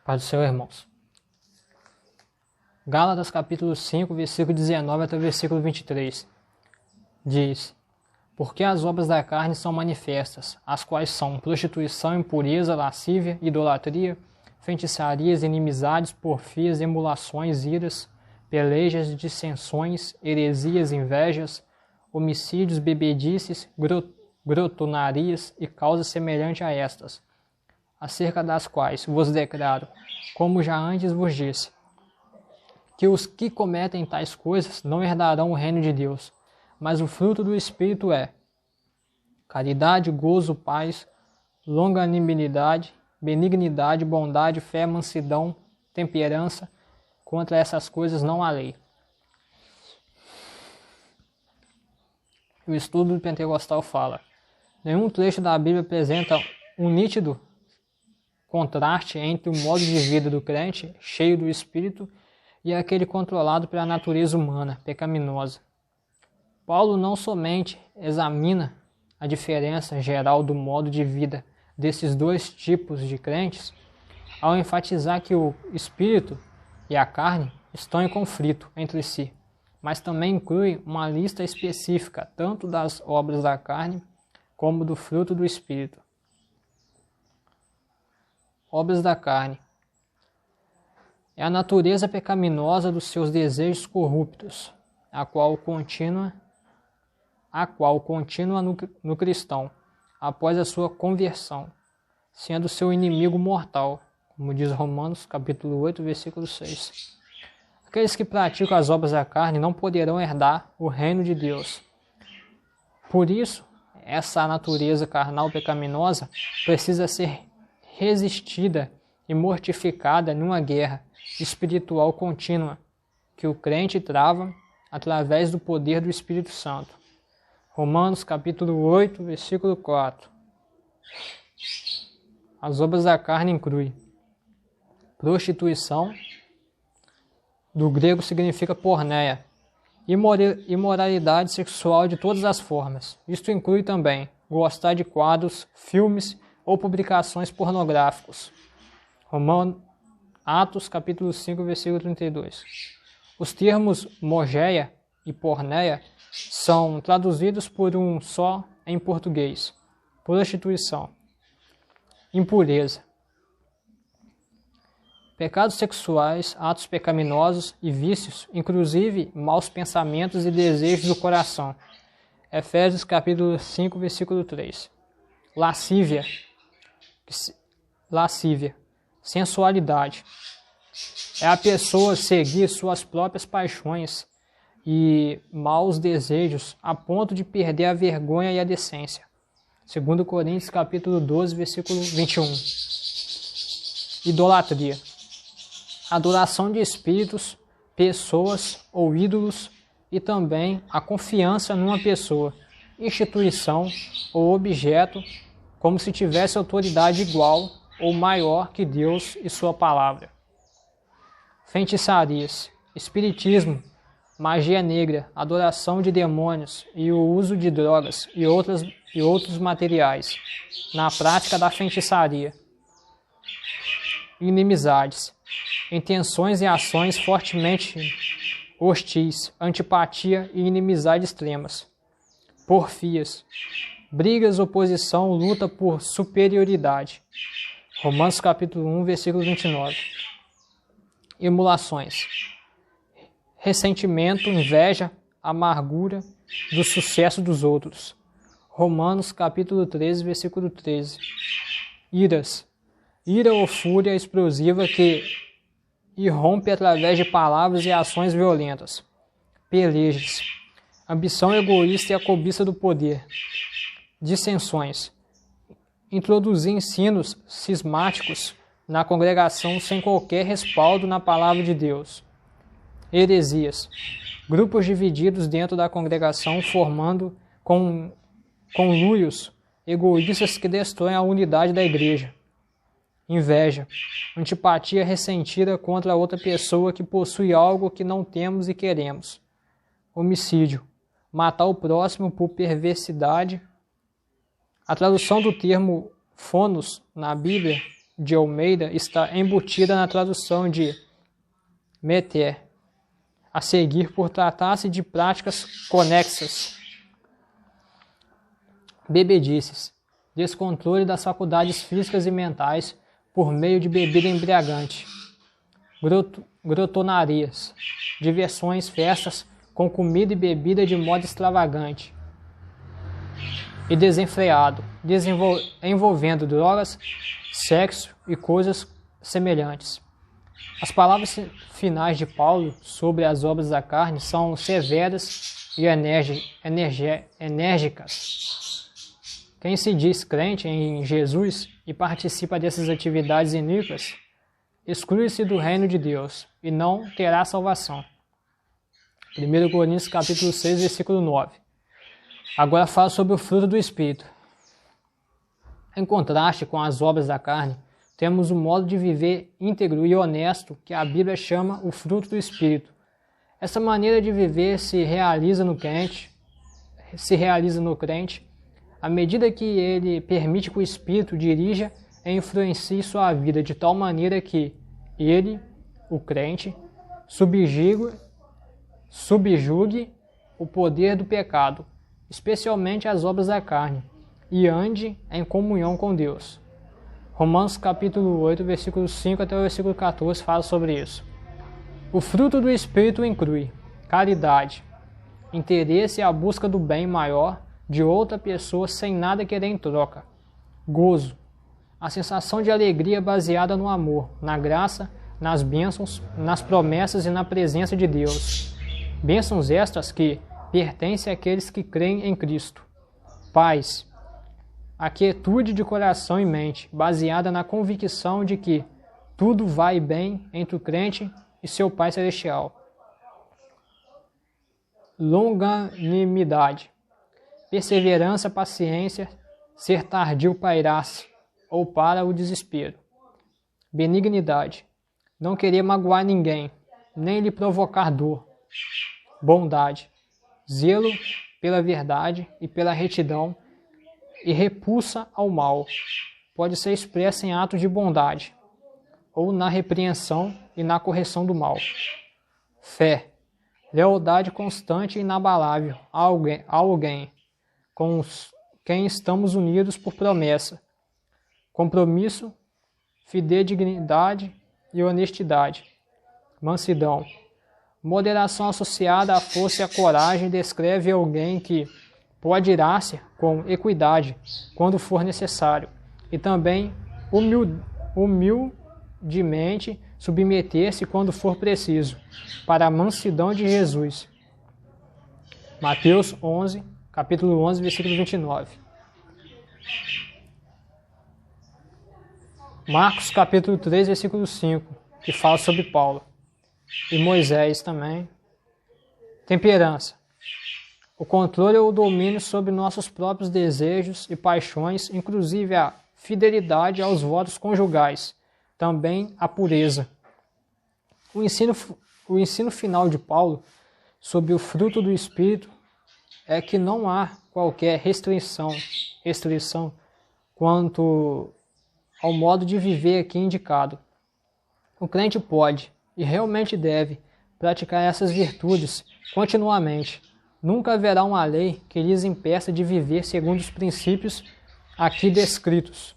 Paz do Senhor, irmãos. Gálatas capítulo 5, versículo 19 até o versículo 23. Diz: porque as obras da carne são manifestas, as quais são prostituição, impureza, lascívia, idolatria, feitiçarias, inimizades, porfias, emulações, iras, pelejas, dissensões, heresias, invejas, homicídios, bebedices, grotonarias e causas semelhantes a estas, acerca das quais vos declaro, como já antes vos disse, que os que cometem tais coisas não herdarão o reino de Deus. Mas o fruto do Espírito é caridade, gozo, paz, longanimidade, benignidade, bondade, fé, mansidão, temperança. Contra essas coisas não há lei. O estudo do pentecostal fala: nenhum trecho da Bíblia apresenta um nítido contraste entre o modo de vida do crente, cheio do Espírito, e aquele controlado pela natureza humana, pecaminosa. Paulo não somente examina a diferença geral do modo de vida desses dois tipos de crentes, ao enfatizar que o espírito e a carne estão em conflito entre si, mas também inclui uma lista específica tanto das obras da carne como do fruto do espírito. Obras da carne é a natureza pecaminosa dos seus desejos corruptos, a qual contínua no cristão, após a sua conversão, sendo seu inimigo mortal, como diz Romanos capítulo 8, versículo 6. Aqueles que praticam as obras da carne não poderão herdar o reino de Deus. Por isso, essa natureza carnal pecaminosa precisa ser resistida e mortificada numa guerra espiritual contínua, que o crente trava através do poder do Espírito Santo. Romanos capítulo 8, versículo 4. As obras da carne incluem prostituição, do grego significa porneia, imoralidade sexual de todas as formas. Isto inclui também gostar de quadros, filmes ou publicações pornográficos. Atos capítulo 5, versículo 32. Os termos mogeia e porneia são traduzidos por um só em português: prostituição, impureza, pecados sexuais, atos pecaminosos e vícios, inclusive maus pensamentos e desejos do coração. Efésios capítulo 5, versículo 3. Lascívia, sensualidade. É a pessoa seguir suas próprias paixões e maus desejos a ponto de perder a vergonha e a decência. 2 Coríntios capítulo 12, versículo 21. Idolatria. Adoração de espíritos, pessoas ou ídolos, e também a confiança numa pessoa, instituição ou objeto, como se tivesse autoridade igual ou maior que Deus e sua palavra. Feitiçarias, espiritismo, magia negra, adoração de demônios e o uso de drogas e outros materiais na prática da feitiçaria. Inimizades, intenções e ações fortemente hostis, antipatia e inimizade extremas. Porfias, brigas, oposição, luta por superioridade. Romanos capítulo 1, versículo 29. Emulações, ressentimento, inveja, amargura do sucesso dos outros. Romanos capítulo 13, versículo 13. Iras, ira ou fúria explosiva que irrompe através de palavras e ações violentas. Pelejas, ambição egoísta e a cobiça do poder. Dissensões, introduzir ensinos cismáticos na congregação sem qualquer respaldo na palavra de Deus. Heresias, grupos divididos dentro da congregação formando conluios egoístas que destroem a unidade da igreja. Inveja, antipatia ressentida contra outra pessoa que possui algo que não temos e queremos. Homicídio, matar o próximo por perversidade. A tradução do termo fonos na Bíblia de Almeida está embutida na tradução de meter, a seguir por tratar-se de práticas conexas. Bebedices, descontrole das faculdades físicas e mentais por meio de bebida embriagante. Grotonarias, diversões, festas com comida e bebida de modo extravagante e desenfreado, envolvendo drogas, sexo e coisas semelhantes. As palavras finais de Paulo sobre as obras da carne são severas e enérgicas. Quem se diz crente em Jesus e participa dessas atividades iníquas, exclui-se do reino de Deus e não terá salvação. 1 Coríntios capítulo 6, versículo 9. Agora fala sobre o fruto do Espírito. Em contraste com as obras da carne, temos um modo de viver íntegro e honesto que a Bíblia chama o fruto do Espírito. Essa maneira de viver se realiza no crente, à medida que ele permite que o Espírito dirija e influencie sua vida de tal maneira que ele, o crente, subjugue o poder do pecado, especialmente as obras da carne, e ande em comunhão com Deus. Romanos capítulo 8, versículo 5 até o versículo 14 fala sobre isso. O fruto do Espírito inclui caridade, interesse e a busca do bem maior de outra pessoa sem nada querer em troca. Gozo, a sensação de alegria baseada no amor, na graça, nas bênçãos, nas promessas e na presença de Deus. Bênçãos estas que pertencem àqueles que creem em Cristo. Paz, a quietude de coração e mente, baseada na convicção de que tudo vai bem entre o crente e seu Pai Celestial. Longanimidade, perseverança, paciência, ser tardio para a ira-se ou para o desespero. Benignidade, não querer magoar ninguém, nem lhe provocar dor. Bondade, zelo pela verdade e pela retidão e repulsa ao mal. Pode ser expressa em atos de bondade, ou na repreensão e na correção do mal. Fé, lealdade constante e inabalável a alguém com quem estamos unidos por promessa. Compromisso, fidedignidade e honestidade. Mansidão, moderação associada à força e à coragem descreve alguém que pode irar-se com equidade quando for necessário e também humildemente submeter-se quando for preciso, para a mansidão de Jesus. Mateus 11, capítulo 11, versículo 29. Marcos capítulo 3, versículo 5, que fala sobre Paulo. E Moisés também. Temperança, o controle ou o domínio sobre nossos próprios desejos e paixões, inclusive a fidelidade aos votos conjugais, também a pureza. O ensino final de Paulo sobre o fruto do Espírito é que não há qualquer restrição quanto ao modo de viver aqui indicado. O crente pode e realmente deve praticar essas virtudes continuamente. Nunca haverá uma lei que lhes impeça de viver segundo os princípios aqui descritos.